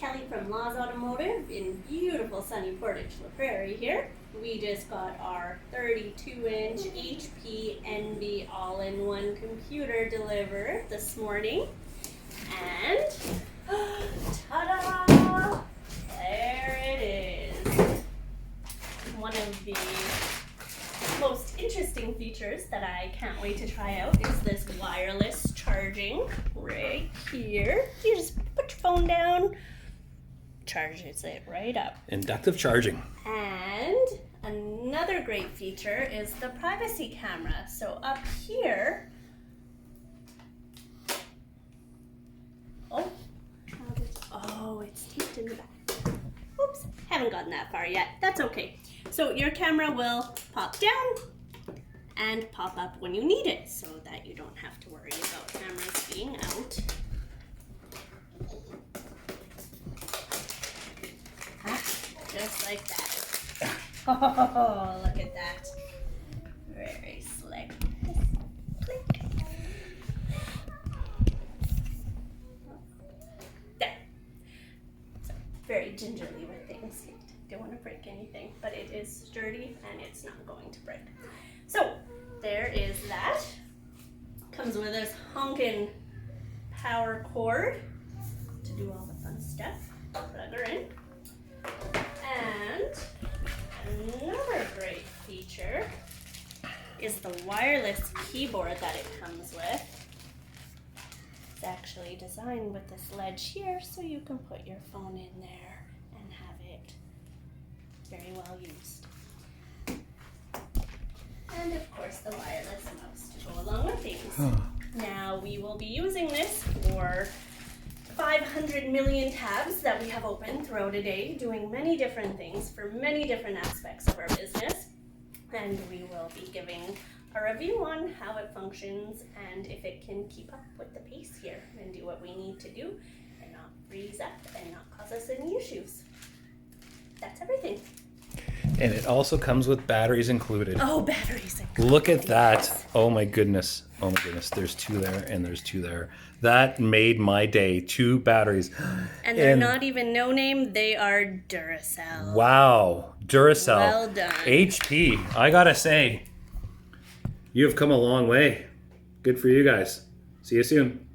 Kelley from Laws Automotive in beautiful sunny Portage La Prairie here. We just got our 32-inch HP Envy all-in-one computer delivered this morning. And ta-da! There it is. One of the most interesting features that I can't wait to try out is this wireless charging right here. You just put your phone down, charges it right up. Inductive charging. And another great feature is the privacy camera. So up here, it's taped in the back. Oops, haven't gotten that far yet. That's okay. So your camera will pop down and pop up when you need it so that you don't have to worry about cameras being out. Just like that. Oh, look at that. Very slick. Click. There. So, very gingerly with things. Don't want to break anything, but it is sturdy and it's not going to break. So there is that. Comes with this honkin' power cord to do all the fun stuff. Plug her in. And another great feature is the wireless keyboard that it comes with. It's actually designed with this ledge here so you can put your phone in there and have it very well used. And of course the wireless mouse to go along with things. Now we will be using this for 500 million tabs that we have open throughout a day, doing many different things for many different aspects of our business. And we will be giving a review on how it functions and if it can keep up with the pace here and do what we need to do and not freeze up and not cause us any issues. That's everything. And it also comes with batteries included. Oh, batteries included. Look at that. Oh my goodness. Oh my goodness. There's two there and there's two there. That made my day. 2 batteries. And they're not even no name. They are Duracell. Wow. Duracell. Well done. HP. I gotta say, you have come a long way. Good for you guys. See you soon.